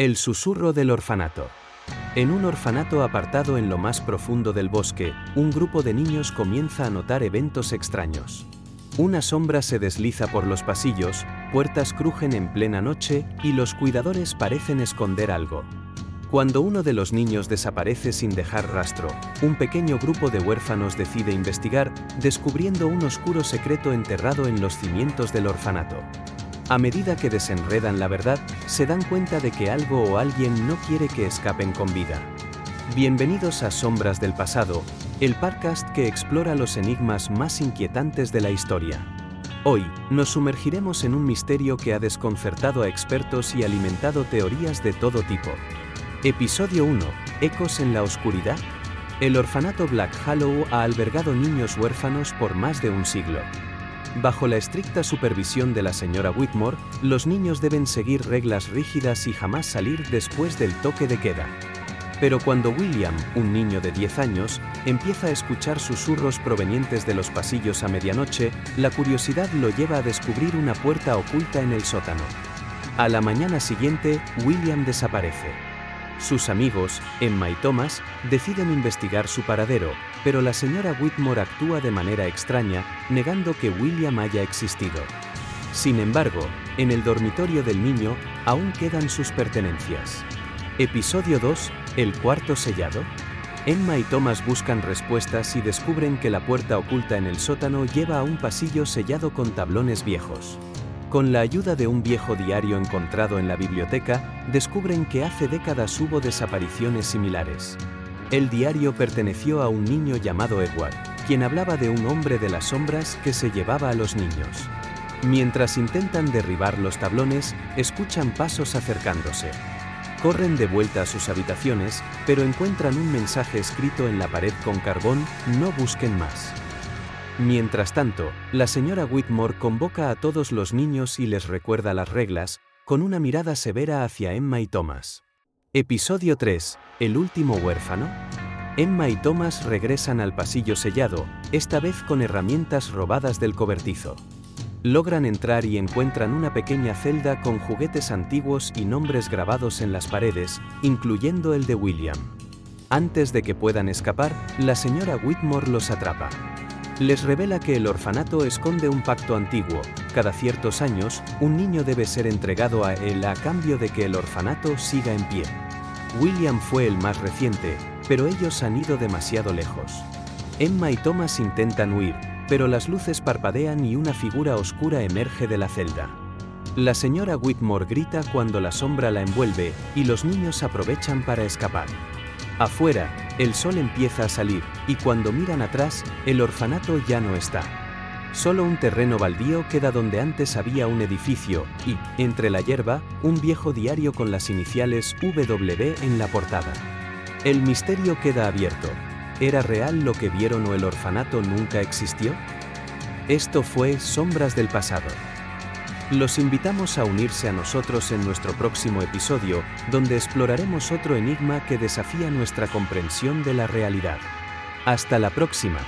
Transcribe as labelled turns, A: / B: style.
A: El susurro del orfanato. En un orfanato apartado en lo más profundo del bosque, un grupo de niños comienza a notar eventos extraños. Una sombra se desliza por los pasillos, puertas crujen en plena noche y los cuidadores parecen esconder algo. Cuando uno de los niños desaparece sin dejar rastro, un pequeño grupo de huérfanos decide investigar, descubriendo un oscuro secreto enterrado en los cimientos del orfanato. A medida que desenredan la verdad, se dan cuenta de que algo o alguien no quiere que escapen con vida. Bienvenidos a Sombras del Pasado, el podcast que explora los enigmas más inquietantes de la historia. Hoy, nos sumergiremos en un misterio que ha desconcertado a expertos y alimentado teorías de todo tipo. Episodio 1. ¿Ecos en la oscuridad? El orfanato Black Hollow ha albergado niños huérfanos por más de un siglo. Bajo la estricta supervisión de la señora Whitmore, los niños deben seguir reglas rígidas y jamás salir después del toque de queda. Pero cuando William, un niño de 10 años, empieza a escuchar susurros provenientes de los pasillos a medianoche, la curiosidad lo lleva a descubrir una puerta oculta en el sótano. A la mañana siguiente, William desaparece. Sus amigos, Emma y Thomas, deciden investigar su paradero, pero la señora Whitmore actúa de manera extraña, negando que William haya existido. Sin embargo, en el dormitorio del niño, aún quedan sus pertenencias. Episodio 2. ¿El cuarto sellado? Emma y Thomas buscan respuestas y descubren que la puerta oculta en el sótano lleva a un pasillo sellado con tablones viejos. Con la ayuda de un viejo diario encontrado en la biblioteca, descubren que hace décadas hubo desapariciones similares. El diario perteneció a un niño llamado Edward, quien hablaba de un hombre de las sombras que se llevaba a los niños. Mientras intentan derribar los tablones, escuchan pasos acercándose. Corren de vuelta a sus habitaciones, pero encuentran un mensaje escrito en la pared con carbón: no busquen más. Mientras tanto, la señora Whitmore convoca a todos los niños y les recuerda las reglas, con una mirada severa hacia Emma y Thomas. Episodio 3. ¿El último huérfano? Emma y Thomas regresan al pasillo sellado, esta vez con herramientas robadas del cobertizo. Logran entrar y encuentran una pequeña celda con juguetes antiguos y nombres grabados en las paredes, incluyendo el de William. Antes de que puedan escapar, la señora Whitmore los atrapa. Les revela que el orfanato esconde un pacto antiguo: cada ciertos años, un niño debe ser entregado a él a cambio de que el orfanato siga en pie. William fue el más reciente, pero ellos han ido demasiado lejos. Emma y Thomas intentan huir, pero las luces parpadean y una figura oscura emerge de la celda. La señora Whitmore grita cuando la sombra la envuelve, y los niños aprovechan para escapar. Afuera, el sol empieza a salir, y cuando miran atrás, el orfanato ya no está. Solo un terreno baldío queda donde antes había un edificio, y, entre la hierba, un viejo diario con las iniciales W en la portada. El misterio queda abierto. ¿Era real lo que vieron o el orfanato nunca existió? Esto fue Sombras del Pasado. Los invitamos a unirse a nosotros en nuestro próximo episodio, donde exploraremos otro enigma que desafía nuestra comprensión de la realidad. Hasta la próxima.